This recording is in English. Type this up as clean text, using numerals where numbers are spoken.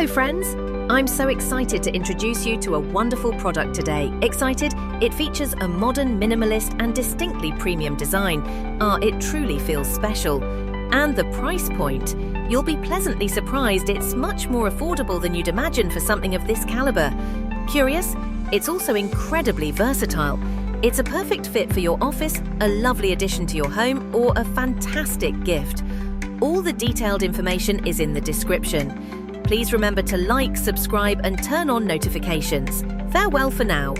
Hello friends! I'm so excited to introduce you to a wonderful product today. Excited? It features a modern, minimalist and distinctly premium design. It truly feels special. And the price point? You'll be pleasantly surprised it's much more affordable than you'd imagine for something of this caliber. Curious? It's also incredibly versatile. It's a perfect fit for your office, a lovely addition to your home, or a fantastic gift. All the detailed information is in the description. Please remember to like, subscribe, and turn on notifications. Farewell for now.